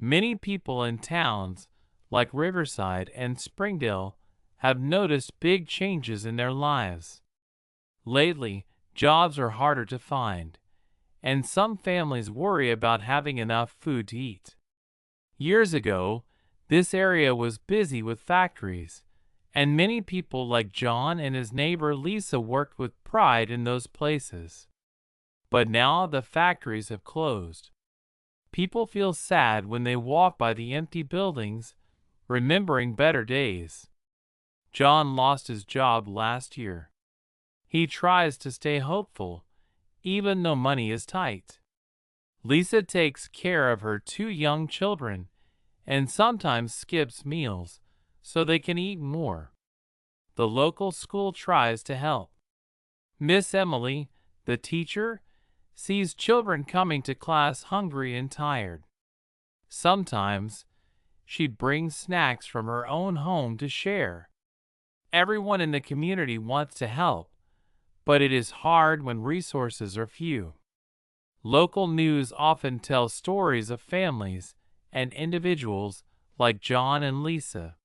Many people in towns like Riverside and Springdale have noticed big changes in their lives. Lately, jobs are harder to find, and some families worry about having enough food to eat. Years ago, this area was busy with factories, and many people like John and his neighbor Lisa worked with pride in those places. But now the factories have closed. People feel sad when they walk by the empty buildings, remembering better days. John lost his job last year. He tries to stay hopeful, even though money is tight. Lisa takes care of her two young children and sometimes skips meals so they can eat more. The local school tries to help. Miss Emily, the teacher, sees children coming to class hungry and tired. Sometimes, she brings snacks from her own home to share. Everyone in the community wants to help, but it is hard when resources are few. Local news often tells stories of families and individuals like John and Lisa.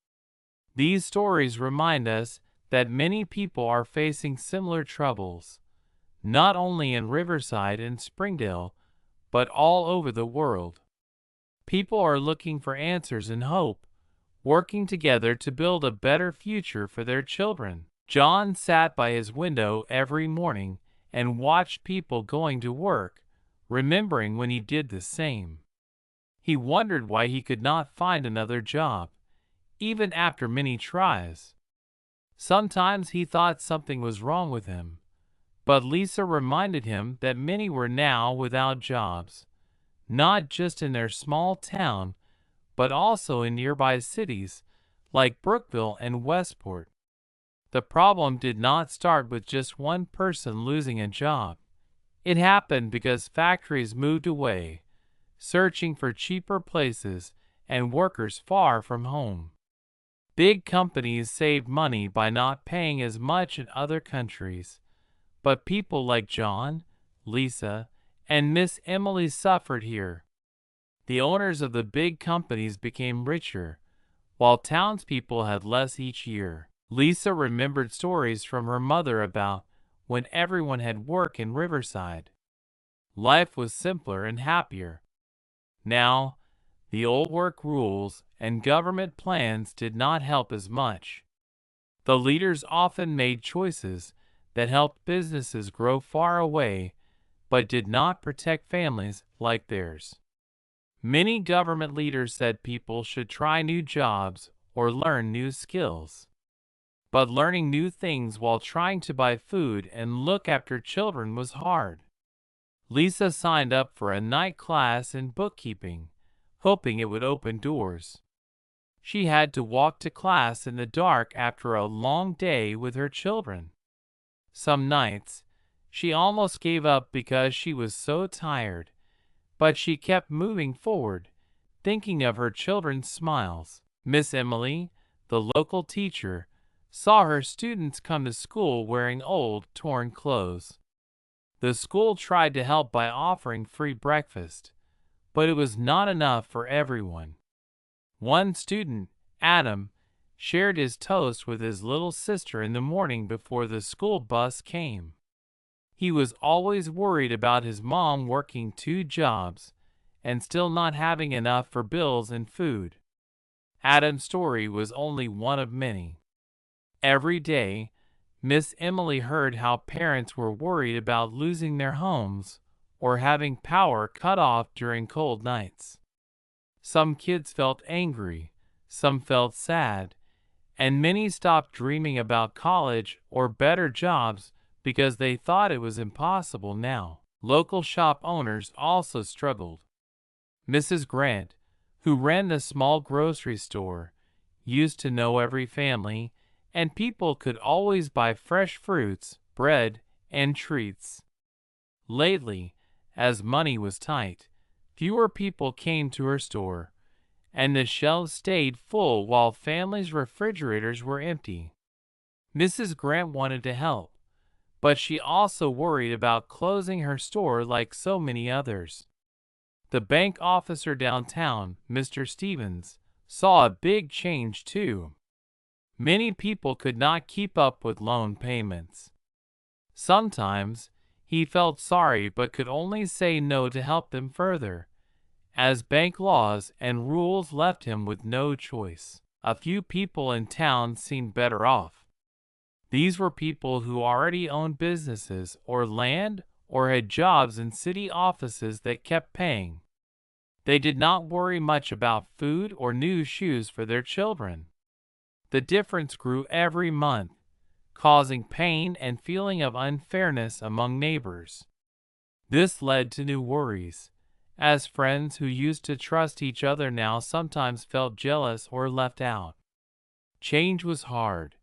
These stories remind us that many people are facing similar troubles, not only in Riverside and Springdale, but all over the world. People are looking for answers and hope, working together to build a better future for their children. John sat by his window every morning and watched people going to work, remembering when he did the same. He wondered why he could not find another job, even after many tries. Sometimes he thought something was wrong with him, but Lisa reminded him that many were now without jobs, not just in their small town, but also in nearby cities like Brookville and Westport. The problem did not start with just one person losing a job. It happened because factories moved away, searching for cheaper places and workers far from home. Big companies saved money by not paying as much in other countries, but people like John, Lisa, and Miss Emily suffered here. The owners of the big companies became richer, while townspeople had less each year. Lisa remembered stories from her mother about when everyone had work in Riverside. Life was simpler and happier. Now, the old work rules and government plans did not help as much. The leaders often made choices that helped businesses grow far away, but did not protect families like theirs. Many government leaders said people should try new jobs or learn new skills. But learning new things while trying to buy food and look after children was hard. Lisa signed up for a night class in bookkeeping, hoping it would open doors. She had to walk to class in the dark after a long day with her children. Some nights, she almost gave up because she was so tired, but she kept moving forward, thinking of her children's smiles. Miss Emily, the local teacher, saw her students come to school wearing old, torn clothes. The school tried to help by offering free breakfast, but it was not enough for everyone. One student, Adam, shared his toast with his little sister in the morning before the school bus came. He was always worried about his mom working 2 jobs and still not having enough for bills and food. Adam's story was only one of many. Every day, Miss Emily heard how parents were worried about losing their homes or having power cut off during cold nights. Some kids felt angry, some felt sad, and many stopped dreaming about college or better jobs because they thought it was impossible now. Local shop owners also struggled. Mrs. Grant, who ran the small grocery store, used to know every family, and people could always buy fresh fruits, bread, and treats. Lately, as money was tight, fewer people came to her store, and the shelves stayed full while families' refrigerators were empty. Mrs. Grant wanted to help, but she also worried about closing her store like so many others. The bank officer downtown, Mr. Stevens, saw a big change too. Many people could not keep up with loan payments. Sometimes he felt sorry but could only say no to help them further, as bank laws and rules left him with no choice. A few people in town seemed better off. These were people who already owned businesses or land or had jobs in city offices that kept paying. They did not worry much about food or new shoes for their children. The difference grew every month, causing pain and feeling of unfairness among neighbors. This led to new worries, as friends who used to trust each other now sometimes felt jealous or left out. Change was hard,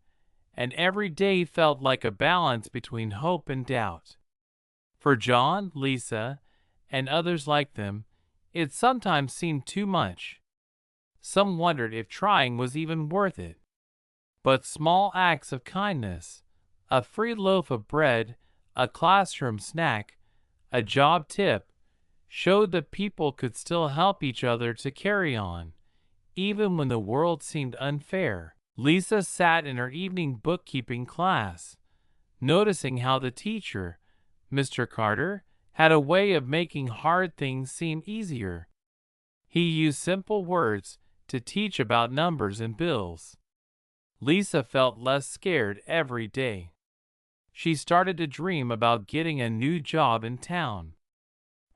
and every day felt like a balance between hope and doubt. For John, Lisa, and others like them, it sometimes seemed too much. Some wondered if trying was even worth it. But small acts of kindness, a free loaf of bread, a classroom snack, a job tip, showed that people could still help each other to carry on, even when the world seemed unfair. Lisa sat in her evening bookkeeping class, noticing how the teacher, Mr. Carter, had a way of making hard things seem easier. He used simple words to teach about numbers and bills. Lisa felt less scared every day. She started to dream about getting a new job in town.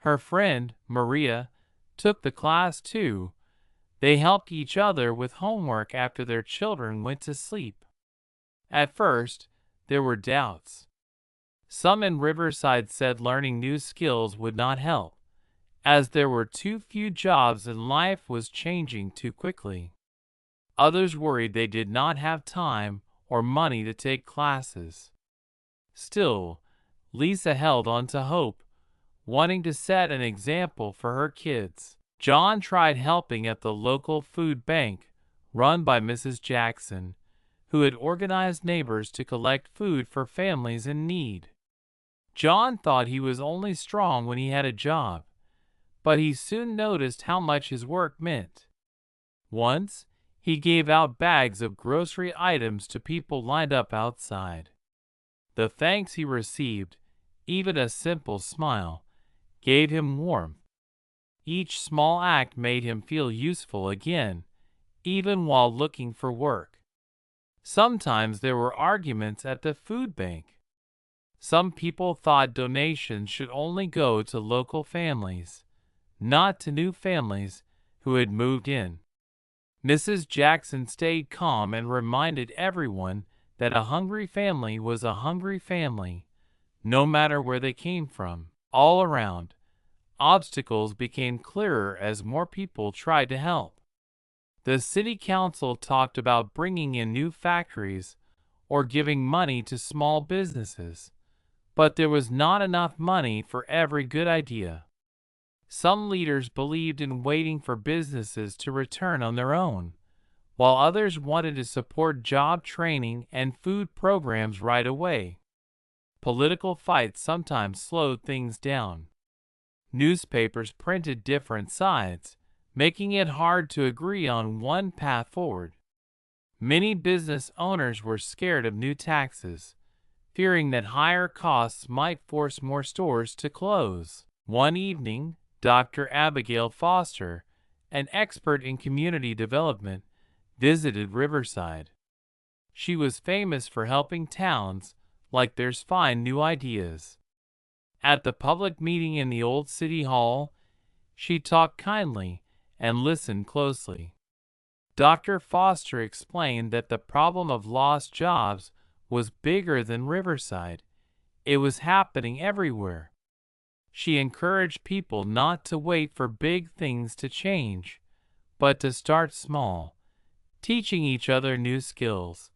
Her friend, Maria, took the class too. They helped each other with homework after their children went to sleep. At first, there were doubts. Some in Riverside said learning new skills would not help, as there were too few jobs and life was changing too quickly. Others worried they did not have time or money to take classes. Still, Lisa held on to hope, wanting to set an example for her kids. John tried helping at the local food bank run by Mrs. Jackson, who had organized neighbors to collect food for families in need. John thought he was only strong when he had a job, but he soon noticed how much his work meant. Once, he gave out bags of grocery items to people lined up outside. The thanks he received, even a simple smile, gave him warmth. Each small act made him feel useful again, even while looking for work. Sometimes there were arguments at the food bank. Some people thought donations should only go to local families, not to new families who had moved in. Mrs. Jackson stayed calm and reminded everyone that a hungry family was a hungry family, no matter where they came from. All around, obstacles became clearer as more people tried to help. The city council talked about bringing in new factories or giving money to small businesses, but there was not enough money for every good idea. Some leaders believed in waiting for businesses to return on their own, while others wanted to support job training and food programs right away. Political fights sometimes slowed things down. Newspapers printed different sides, making it hard to agree on one path forward. Many business owners were scared of new taxes, fearing that higher costs might force more stores to close. One evening, Dr. Abigail Foster, an expert in community development, visited Riverside. She was famous for helping towns like theirs find new ideas. At the public meeting in the old city hall, she talked kindly and listened closely. Dr. Foster explained that the problem of lost jobs was bigger than Riverside. It was happening everywhere. She encouraged people not to wait for big things to change, but to start small, teaching each other new skills,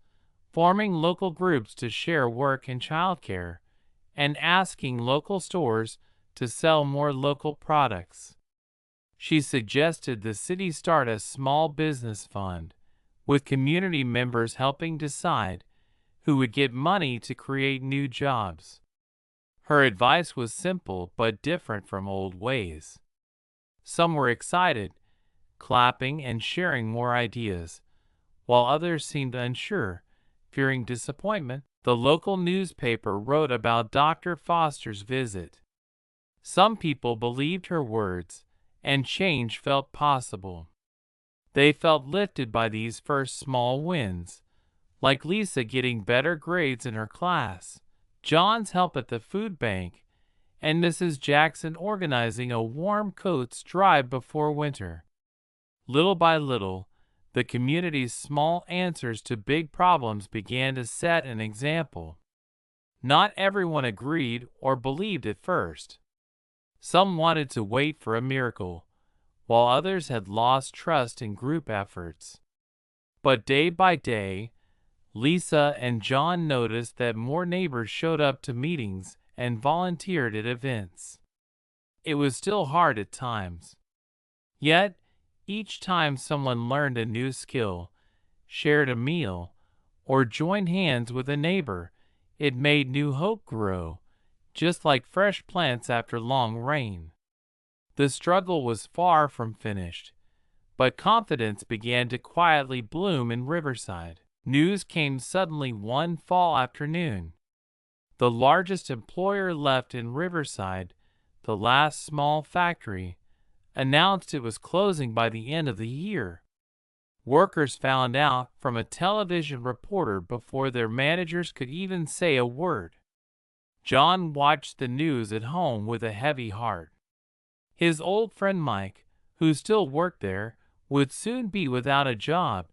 forming local groups to share work and childcare, and asking local stores to sell more local products. She suggested the city start a small business fund, with community members helping decide who would get money to create new jobs. Her advice was simple but different from old ways. Some were excited, clapping and sharing more ideas, while others seemed unsure, fearing disappointment. The local newspaper wrote about Dr. Foster's visit. Some people believed her words, and change felt possible. They felt lifted by these first small wins, like Lisa getting better grades in her class, John's help at the food bank, and Mrs. Jackson organizing a warm coats drive before winter. Little by little, the community's small answers to big problems began to set an example. Not everyone agreed or believed at first. Some wanted to wait for a miracle, while others had lost trust in group efforts. But day by day, Lisa and John noticed that more neighbors showed up to meetings and volunteered at events. It was still hard at times. Yet, each time someone learned a new skill, shared a meal, or joined hands with a neighbor, it made new hope grow, just like fresh plants after long rain. The struggle was far from finished, but confidence began to quietly bloom in Riverside. News came suddenly one fall afternoon. The largest employer left in Riverside, the last small factory, announced it was closing by the end of the year. Workers found out from a television reporter before their managers could even say a word. John watched the news at home with a heavy heart. His old friend Mike, who still worked there, would soon be without a job,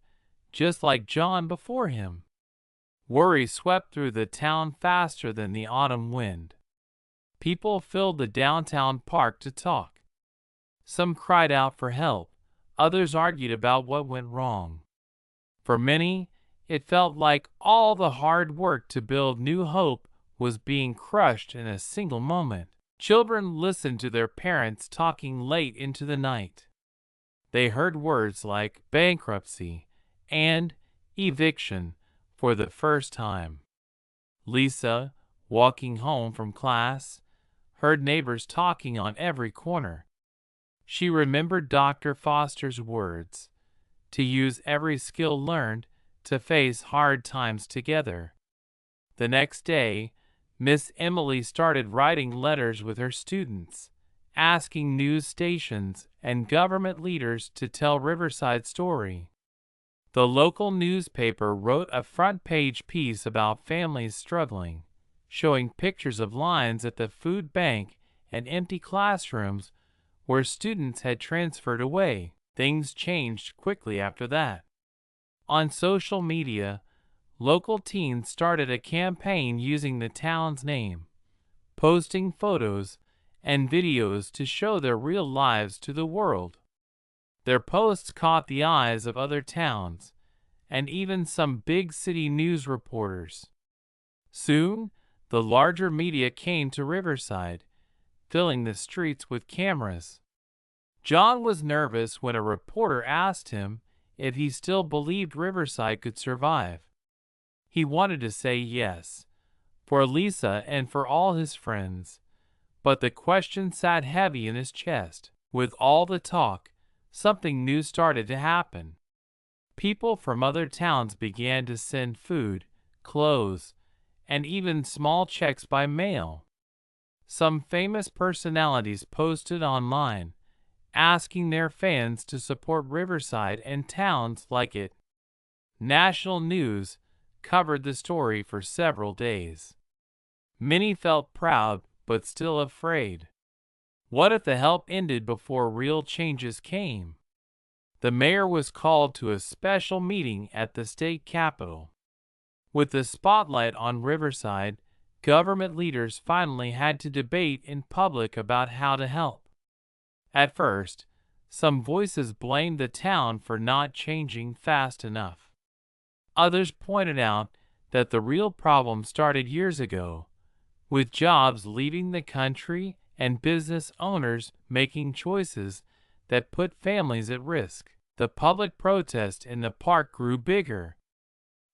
just like John before him. Worry swept through the town faster than the autumn wind. People filled the downtown park to talk. Some cried out for help, others argued about what went wrong. For many, it felt like all the hard work to build new hope was being crushed in a single moment. Children listened to their parents talking late into the night. They heard words like bankruptcy and eviction for the first time. Lisa, walking home from class, heard neighbors talking on every corner. She remembered Dr. Foster's words, to use every skill learned to face hard times together. The next day, Miss Emily started writing letters with her students, asking news stations and government leaders to tell Riverside's story. The local newspaper wrote a front-page piece about families struggling, showing pictures of lines at the food bank and empty classrooms where students had transferred away. Things changed quickly after that. On social media, local teens started a campaign using the town's name, posting photos and videos to show their real lives to the world. Their posts caught the eyes of other towns, and even some big city news reporters. Soon, the larger media came to Riverside, filling the streets with cameras. John was nervous when a reporter asked him if he still believed Riverside could survive. He wanted to say yes, for Lisa and for all his friends, but the question sat heavy in his chest. With all the talk, something new started to happen. People from other towns began to send food, clothes, and even small checks by mail. Some famous personalities posted online, asking their fans to support Riverside and towns like it. National news covered the story for several days. Many felt proud but still afraid. What if the help ended before real changes came? The mayor was called to a special meeting at the state capitol. With the spotlight on Riverside, government leaders finally had to debate in public about how to help. At first, some voices blamed the town for not changing fast enough. Others pointed out that the real problem started years ago, with jobs leaving the country and business owners making choices that put families at risk. The public protest in the park grew bigger.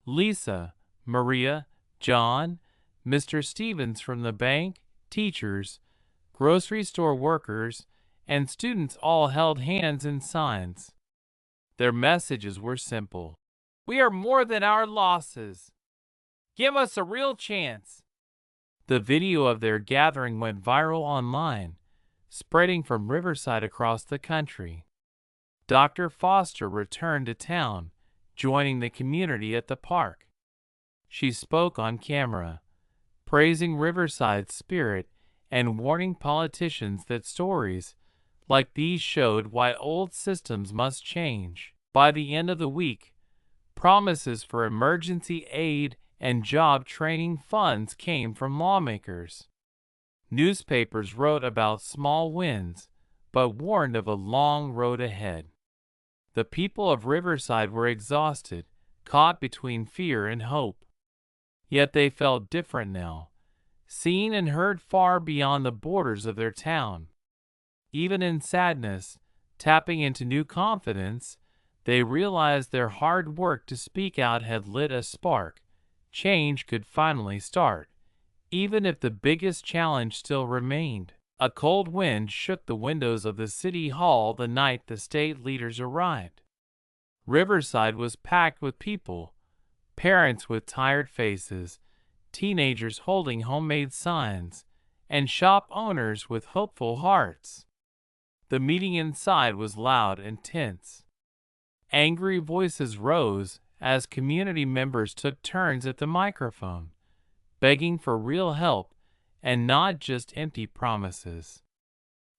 Lisa, Maria, John, Mr. Stevens from the bank, teachers, grocery store workers, and students all held hands in signs. Their messages were simple. We are more than our losses. Give us a real chance. The video of their gathering went viral online, spreading from Riverside across the country. Dr. Foster returned to town, joining the community at the park. She spoke on camera, praising Riverside's spirit and warning politicians that stories like these showed why old systems must change. By the end of the week, promises for emergency aid and job training funds came from lawmakers. Newspapers wrote about small wins, but warned of a long road ahead. The people of Riverside were exhausted, caught between fear and hope. Yet they felt different now, seen and heard far beyond the borders of their town. Even in sadness, tapping into new confidence, they realized their hard work to speak out had lit a spark. Change could finally start, even if the biggest challenge still remained. A cold wind shook the windows of the city hall the night the state leaders arrived. Riverside was packed with people, parents with tired faces, teenagers holding homemade signs, and shop owners with hopeful hearts. The meeting inside was loud and tense. Angry voices rose as community members took turns at the microphone, begging for real help and not just empty promises.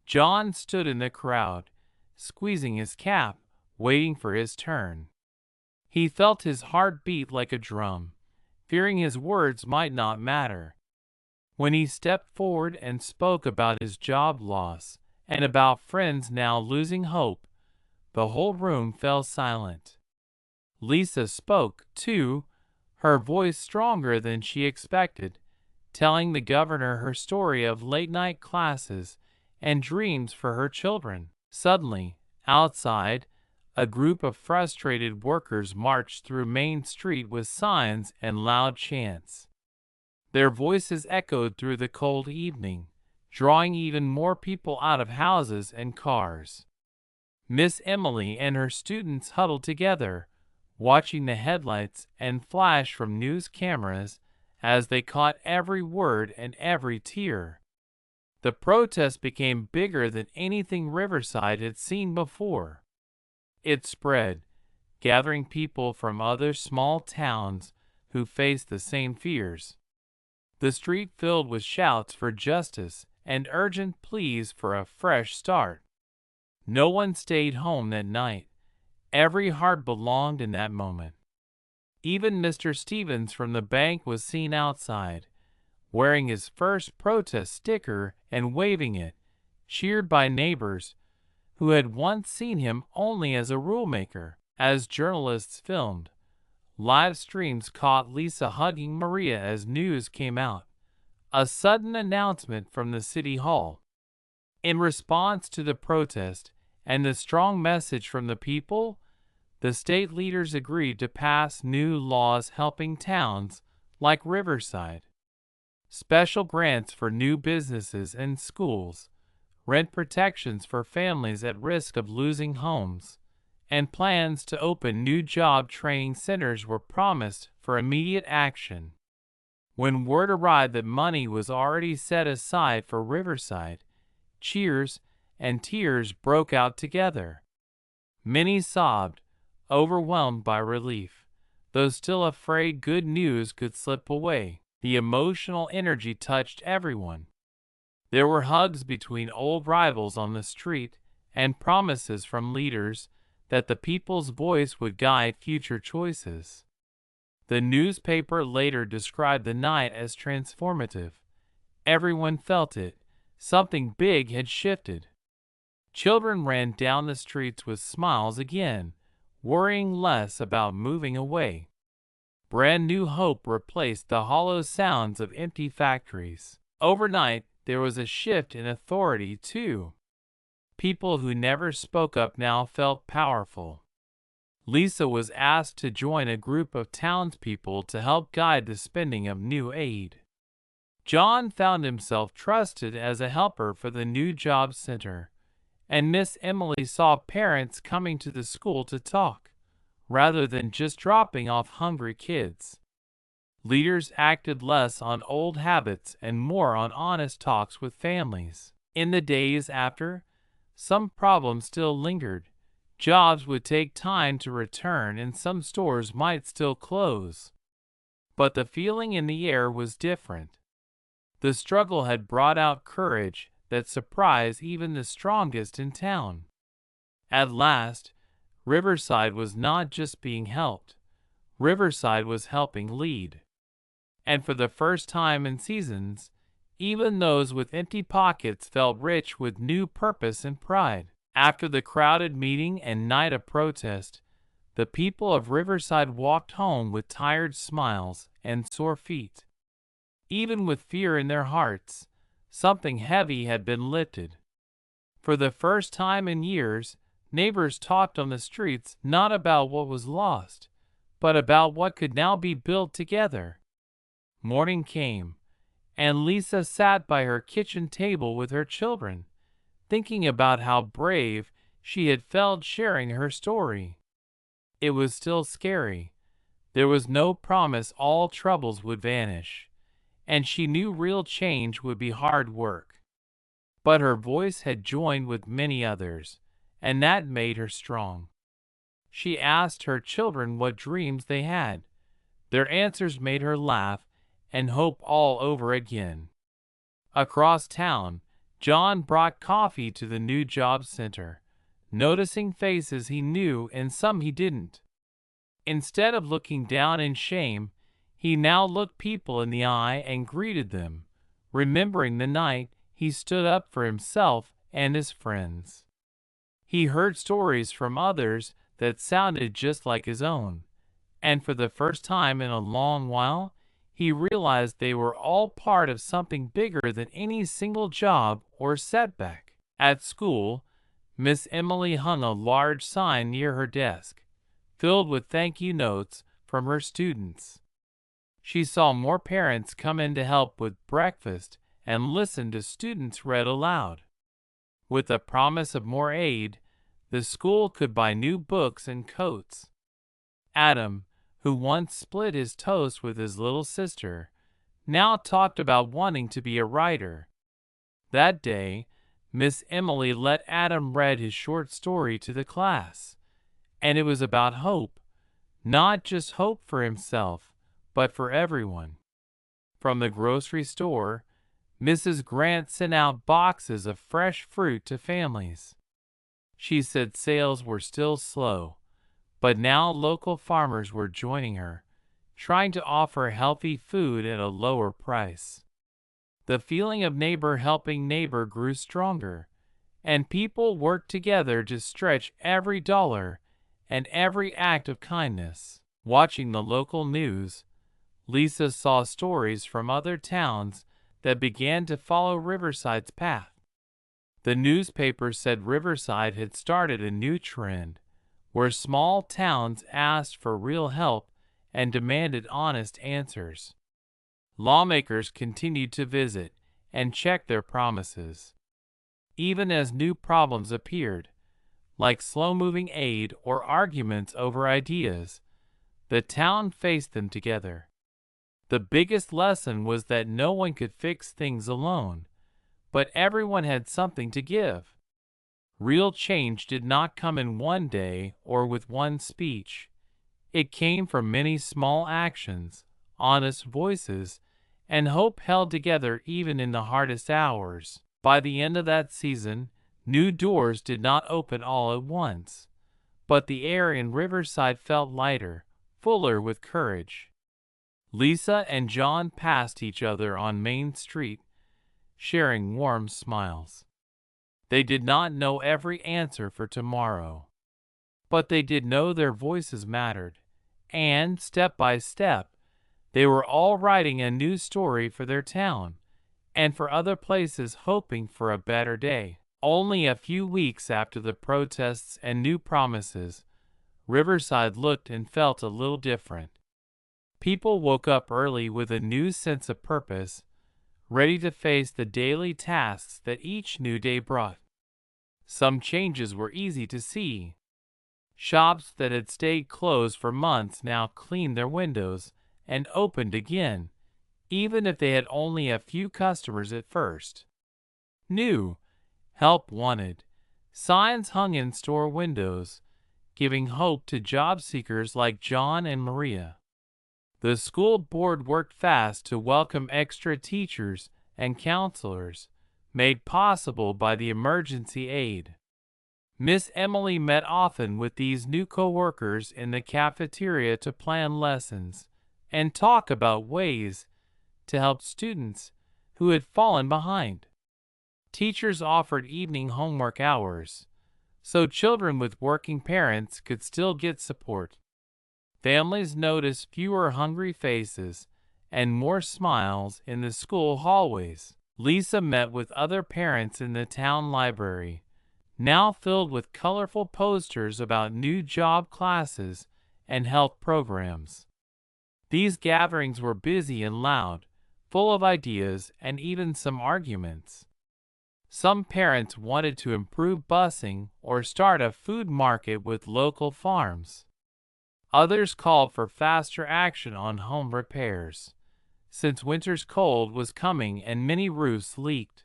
John stood in the crowd, squeezing his cap, waiting for his turn. He felt his heart beat like a drum, fearing his words might not matter. When he stepped forward and spoke about his job loss and about friends now losing hope, the whole room fell silent. Lisa spoke, too, her voice stronger than she expected, telling the governor her story of late-night classes and dreams for her children. Suddenly, outside, a group of frustrated workers marched through Main Street with signs and loud chants. Their voices echoed through the cold evening, drawing even more people out of houses and cars. Miss Emily and her students huddled together, watching the headlights and flash from news cameras as they caught every word and every tear. The protest became bigger than anything Riverside had seen before. It spread, gathering people from other small towns who faced the same fears. The street filled with shouts for justice and urgent pleas for a fresh start. No one stayed home that night. Every heart belonged in that moment. Even Mr. Stevens from the bank was seen outside, wearing his first protest sticker and waving it, cheered by neighbors who had once seen him only as a rulemaker. As journalists filmed, live streams caught Lisa hugging Maria as news came out. A sudden announcement from the city hall. In response to the protest and the strong message from the people, the state leaders agreed to pass new laws helping towns like Riverside. Special grants for new businesses and schools, rent protections for families at risk of losing homes, and plans to open new job training centers were promised for immediate action. When word arrived that money was already set aside for Riverside, cheers and tears broke out together. Many sobbed, overwhelmed by relief, though still afraid good news could slip away. The emotional energy touched everyone. There were hugs between old rivals on the street and promises from leaders that the people's voice would guide future choices. The newspaper later described the night as transformative. Everyone felt it. Something big had shifted. Children ran down the streets with smiles again, worrying less about moving away. Brand new hope replaced the hollow sounds of empty factories. Overnight, there was a shift in authority, too. People who never spoke up now felt powerful. Lisa was asked to join a group of townspeople to help guide the spending of new aid. John found himself trusted as a helper for the new job center, and Miss Emily saw parents coming to the school to talk, rather than just dropping off hungry kids. Leaders acted less on old habits and more on honest talks with families. In the days after, some problems still lingered. Jobs would take time to return and some stores might still close. But the feeling in the air was different. The struggle had brought out courage that surprised even the strongest in town. At last, Riverside was not just being helped. Riverside was helping lead. And for the first time in seasons, even those with empty pockets felt rich with new purpose and pride. After the crowded meeting and night of protest, the people of Riverside walked home with tired smiles and sore feet. Even with fear in their hearts, something heavy had been lifted. For the first time in years, neighbors talked on the streets not about what was lost, but about what could now be built together. Morning came, and Lisa sat by her kitchen table with her children, thinking about how brave she had felt sharing her story. It was still scary. There was no promise all troubles would vanish, and she knew real change would be hard work. But her voice had joined with many others, and that made her strong. She asked her children what dreams they had. Their answers made her laugh and hope all over again. Across town, John brought coffee to the new job center, noticing faces he knew and some he didn't. Instead of looking down in shame, he now looked people in the eye and greeted them, remembering the night he stood up for himself and his friends. He heard stories from others that sounded just like his own, and for the first time in a long while, he realized they were all part of something bigger than any single job or setback. At school, Miss Emily hung a large sign near her desk, filled with thank you notes from her students. She saw more parents come in to help with breakfast and listen to students read aloud. With the promise of more aid, the school could buy new books and coats. Adam, who once split his toast with his little sister, now talked about wanting to be a writer. That day, Miss Emily let Adam read his short story to the class, and it was about hope, not just hope for himself, but for everyone. From the grocery store, Mrs. Grant sent out boxes of fresh fruit to families. She said sales were still slow, but now local farmers were joining her, trying to offer healthy food at a lower price. The feeling of neighbor helping neighbor grew stronger, and people worked together to stretch every dollar and every act of kindness. Watching the local news, Lisa saw stories from other towns that began to follow Riverside's path. The newspaper said Riverside had started a new trend, where small towns asked for real help and demanded honest answers. Lawmakers continued to visit and check their promises. Even as new problems appeared, like slow-moving aid or arguments over ideas, the town faced them together. The biggest lesson was that no one could fix things alone, but everyone had something to give. Real change did not come in one day or with one speech. It came from many small actions, honest voices, and hope held together even in the hardest hours. By the end of that season, new doors did not open all at once, but the air in Riverside felt lighter, fuller with courage. Lisa and John passed each other on Main Street, sharing warm smiles. They did not know every answer for tomorrow, but they did know their voices mattered, and step by step, they were all writing a new story for their town, and for other places hoping for a better day. Only a few weeks after the protests and new promises, Riverside looked and felt a little different. People woke up early with a new sense of purpose, ready to face the daily tasks that each new day brought. Some changes were easy to see. Shops that had stayed closed for months now cleaned their windows and opened again, even if they had only a few customers at first. New, help wanted, signs hung in store windows, giving hope to job seekers like John and Maria. The school board worked fast to welcome extra teachers and counselors, made possible by the emergency aid. Miss Emily met often with these new coworkers in the cafeteria to plan lessons and talk about ways to help students who had fallen behind. Teachers offered evening homework hours, so children with working parents could still get support. Families noticed fewer hungry faces and more smiles in the school hallways. Lisa met with other parents in the town library, now filled with colorful posters about new job classes and health programs. These gatherings were busy and loud, full of ideas and even some arguments. Some parents wanted to improve busing or start a food market with local farms. Others called for faster action on home repairs, since winter's cold was coming and many roofs leaked.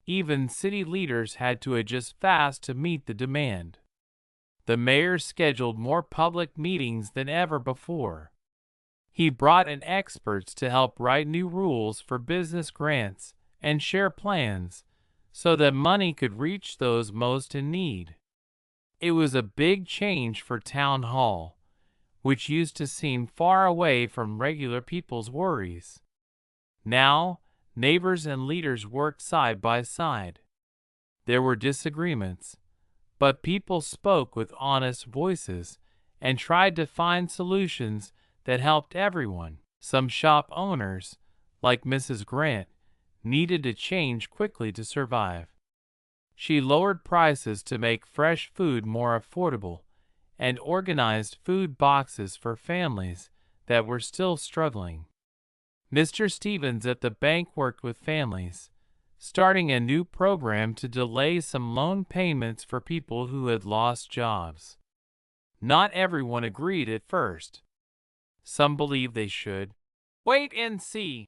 Even city leaders had to adjust fast to meet the demand. The mayor scheduled more public meetings than ever before. He brought in experts to help write new rules for business grants and share plans so that money could reach those most in need. It was a big change for Town Hall, which used to seem far away from regular people's worries. Now, neighbors and leaders worked side by side. There were disagreements, but people spoke with honest voices and tried to find solutions that helped everyone. Some shop owners, like Mrs. Grant, needed to change quickly to survive. She lowered prices to make fresh food more affordable and organized food boxes for families that were still struggling. Mr. Stevens at the bank worked with families, starting a new program to delay some loan payments for people who had lost jobs. Not everyone agreed at first. Some believed they should wait and see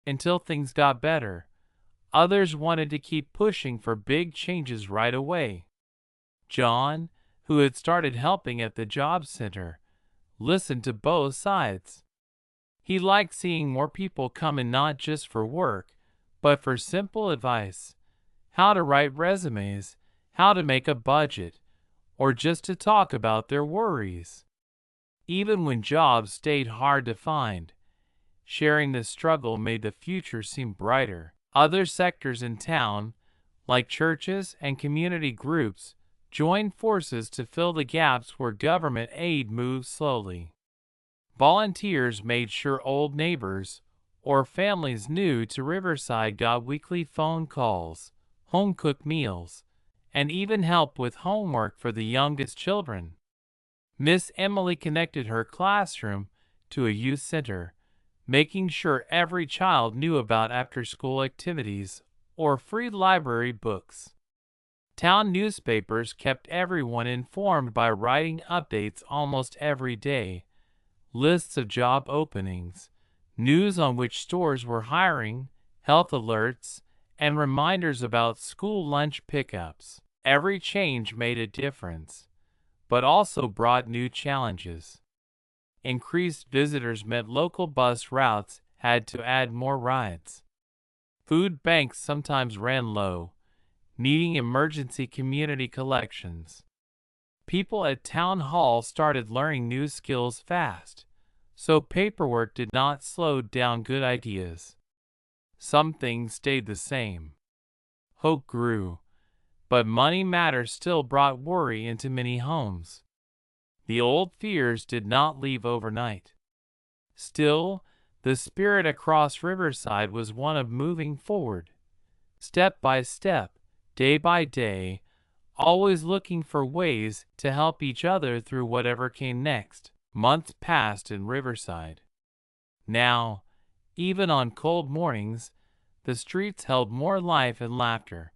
until things got better. Others wanted to keep pushing for big changes right away. John, who had started helping at the job center, listened to both sides. He liked seeing more people come in not just for work, but for simple advice, how to write resumes, how to make a budget, or just to talk about their worries. Even when jobs stayed hard to find, sharing the struggle made the future seem brighter. Other sectors in town, like churches and community groups, joined forces to fill the gaps where government aid moved slowly. Volunteers made sure old neighbors or families new to Riverside got weekly phone calls, home-cooked meals, and even help with homework for the youngest children. Miss Emily connected her classroom to a youth center, making sure every child knew about after-school activities or free library books. Town newspapers kept everyone informed by writing updates almost every day, lists of job openings, news on which stores were hiring, health alerts, and reminders about school lunch pickups. Every change made a difference, but also brought new challenges. Increased visitors meant local bus routes had to add more rides. Food banks sometimes ran low, needing emergency community collections. People at Town Hall started learning new skills fast, so paperwork did not slow down good ideas. Some things stayed the same. Hope grew, but money matters still brought worry into many homes. The old fears did not leave overnight. Still, the spirit across Riverside was one of moving forward, step by step, day by day, always looking for ways to help each other through whatever came next. Months passed in Riverside. Now, even on cold mornings, the streets held more life and laughter.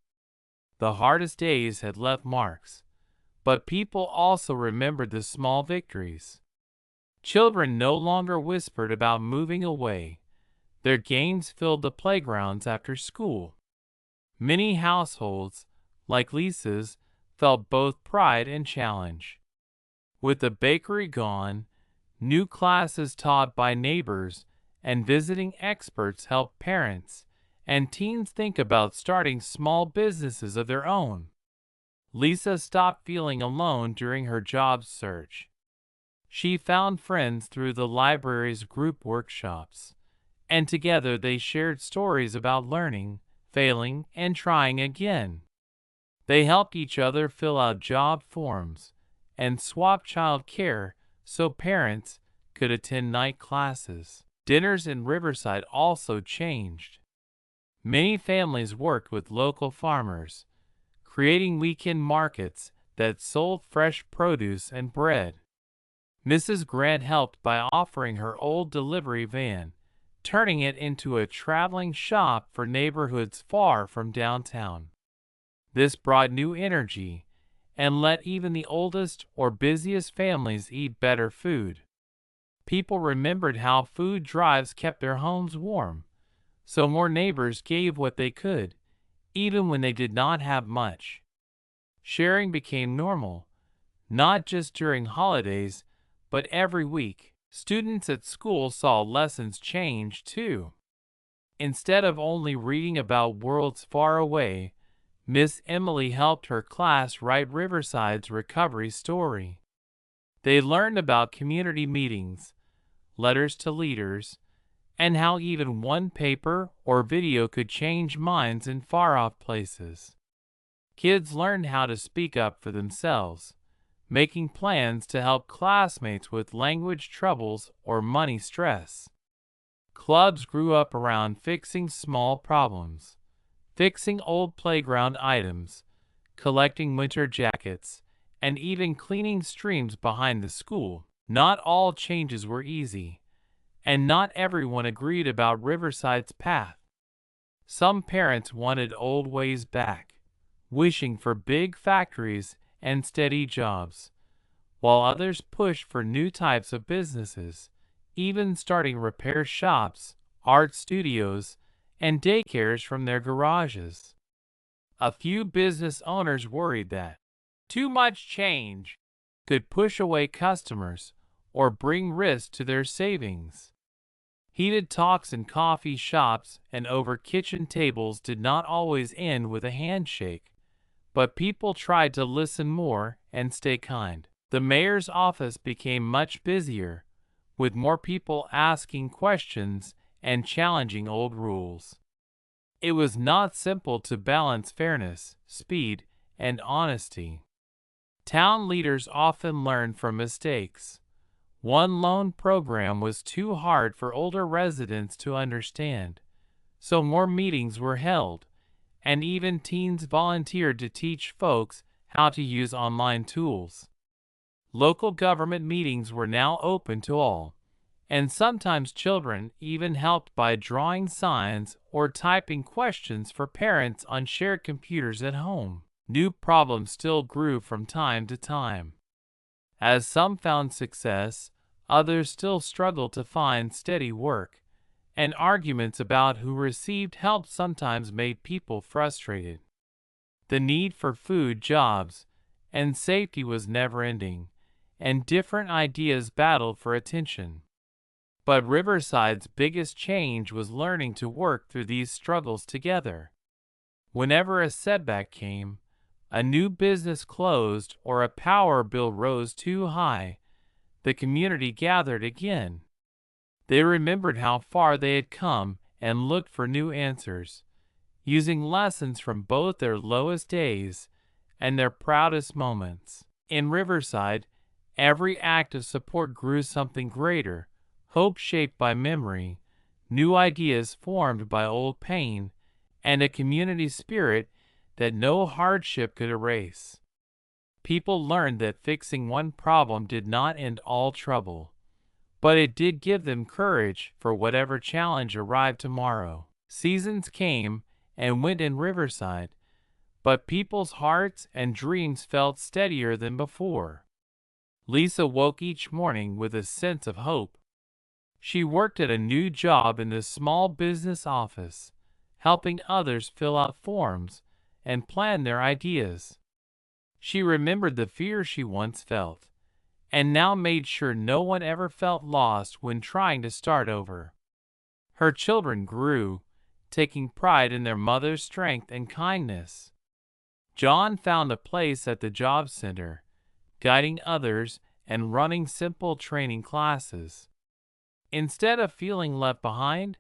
The hardest days had left marks, but people also remembered the small victories. Children no longer whispered about moving away. Their games filled the playgrounds after school. Many households, like Lisa's, felt both pride and challenge. With the bakery gone, new classes taught by neighbors and visiting experts helped parents and teens think about starting small businesses of their own. Lisa stopped feeling alone during her job search. She found friends through the library's group workshops, and together they shared stories about learning, failing, and trying again. They helped each other fill out job forms and swap child care so parents could attend night classes. Dinners in Riverside also changed. Many families worked with local farmers, creating weekend markets that sold fresh produce and bread. Mrs. Grant helped by offering her old delivery van, turning it into a traveling shop for neighborhoods far from downtown. This brought new energy and let even the oldest or busiest families eat better food. People remembered how food drives kept their homes warm, so more neighbors gave what they could, even when they did not have much. Sharing became normal, not just during holidays, but every week. Students at school saw lessons change too. Instead of only reading about worlds far away, Miss Emily helped her class write Riverside's recovery story. They learned about community meetings, letters to leaders, and how even one paper or video could change minds in far-off places. Kids learned how to speak up for themselves, making plans to help classmates with language troubles or money stress. Clubs grew up around fixing small problems, fixing old playground items, collecting winter jackets, and even cleaning streams behind the school. Not all changes were easy, and not everyone agreed about Riverside's path. Some parents wanted old ways back, wishing for big factories and steady jobs, while others pushed for new types of businesses, even starting repair shops, art studios, and daycares from their garages. A few business owners worried that too much change could push away customers or bring risk to their savings. Heated talks in coffee shops and over kitchen tables did not always end with a handshake, but people tried to listen more and stay kind. The mayor's office became much busier, with more people asking questions and challenging old rules. It was not simple to balance fairness, speed, and honesty. Town leaders often learned from mistakes. One loan program was too hard for older residents to understand, so more meetings were held, and even teens volunteered to teach folks how to use online tools. Local government meetings were now open to all, and sometimes children even helped by drawing signs or typing questions for parents on shared computers at home. New problems still grew from time to time. As some found success, others still struggled to find steady work, and arguments about who received help sometimes made people frustrated. The need for food, jobs, and safety was never-ending, and different ideas battled for attention. But Riverside's biggest change was learning to work through these struggles together. Whenever a setback came, a new business closed, or a power bill rose too high, the community gathered again. They remembered how far they had come and looked for new answers, using lessons from both their lowest days and their proudest moments. In Riverside, every act of support grew something greater, hope shaped by memory, new ideas formed by old pain, and a community spirit that no hardship could erase. People learned that fixing one problem did not end all trouble, but it did give them courage for whatever challenge arrived tomorrow. Seasons came and went in Riverside, but people's hearts and dreams felt steadier than before. Lisa woke each morning with a sense of hope. She worked at a new job in the small business office, helping others fill out forms and plan their ideas. She remembered the fear she once felt, and now made sure no one ever felt lost when trying to start over. Her children grew, taking pride in their mother's strength and kindness. John found a place at the job center, guiding others and running simple training classes. Instead of feeling left behind,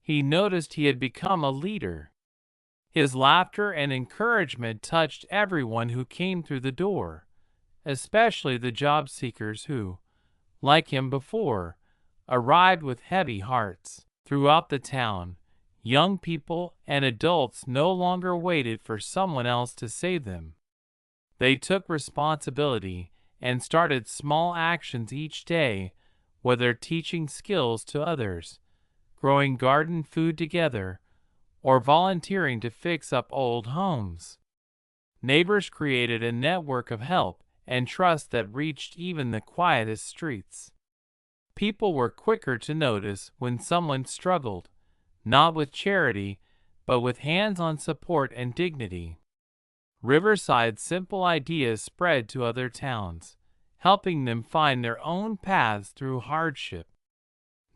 he noticed he had become a leader. His laughter and encouragement touched everyone who came through the door, especially the job seekers who, like him before, arrived with heavy hearts. Throughout the town, young people and adults no longer waited for someone else to save them. They took responsibility and started small actions each day, whether teaching skills to others, growing garden food together, or volunteering to fix up old homes. Neighbors created a network of help and trust that reached even the quietest streets. People were quicker to notice when someone struggled, not with charity, but with hands-on support and dignity. Riverside's simple ideas spread to other towns, helping them find their own paths through hardship.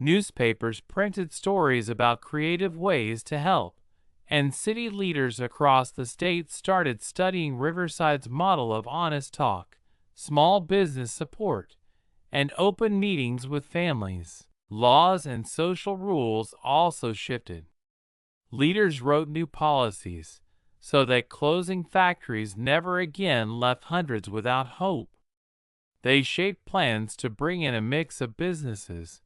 Newspapers printed stories about creative ways to help, and city leaders across the state started studying Riverside's model of honest talk, small business support, and open meetings with families. Laws and social rules also shifted. Leaders wrote new policies so that closing factories never again left hundreds without hope. They shaped plans to bring in a mix of businesses,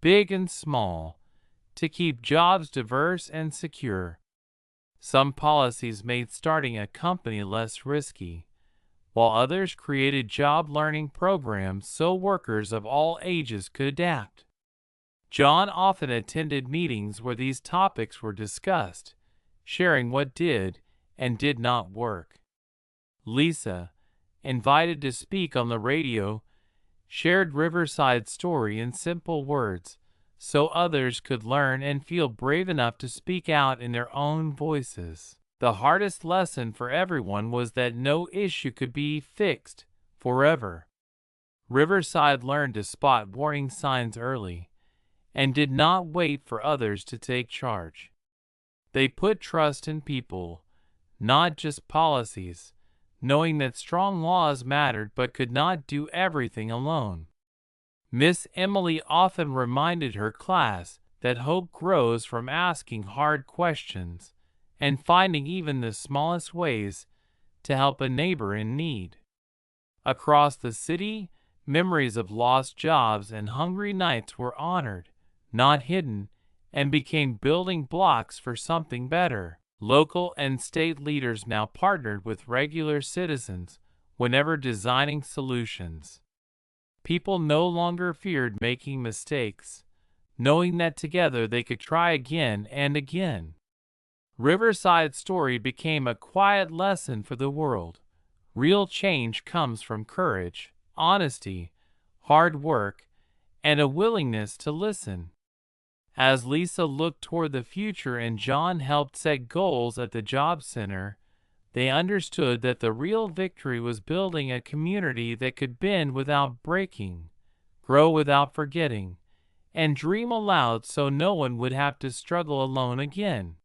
big and small, to keep jobs diverse and secure. Some policies made starting a company less risky, while others created job learning programs so workers of all ages could adapt. John often attended meetings where these topics were discussed, sharing what did and did not work. Lisa, invited to speak on the radio, shared Riverside's story in simple words so others could learn and feel brave enough to speak out in their own voices. The hardest lesson for everyone was that no issue could be fixed forever. Riverside learned to spot warning signs early and did not wait for others to take charge. They put trust in people, not just policies, knowing that strong laws mattered but could not do everything alone. Miss Emily often reminded her class that hope grows from asking hard questions and finding even the smallest ways to help a neighbor in need. Across the city, memories of lost jobs and hungry nights were honored, not hidden, and became building blocks for something better. Local and state leaders now partnered with regular citizens whenever designing solutions. People no longer feared making mistakes, knowing that together they could try again and again. Riverside's story became a quiet lesson for the world. Real change comes from courage, honesty, hard work, and a willingness to listen. As Lisa looked toward the future and John helped set goals at the job center, they understood that the real victory was building a community that could bend without breaking, grow without forgetting, and dream aloud so no one would have to struggle alone again.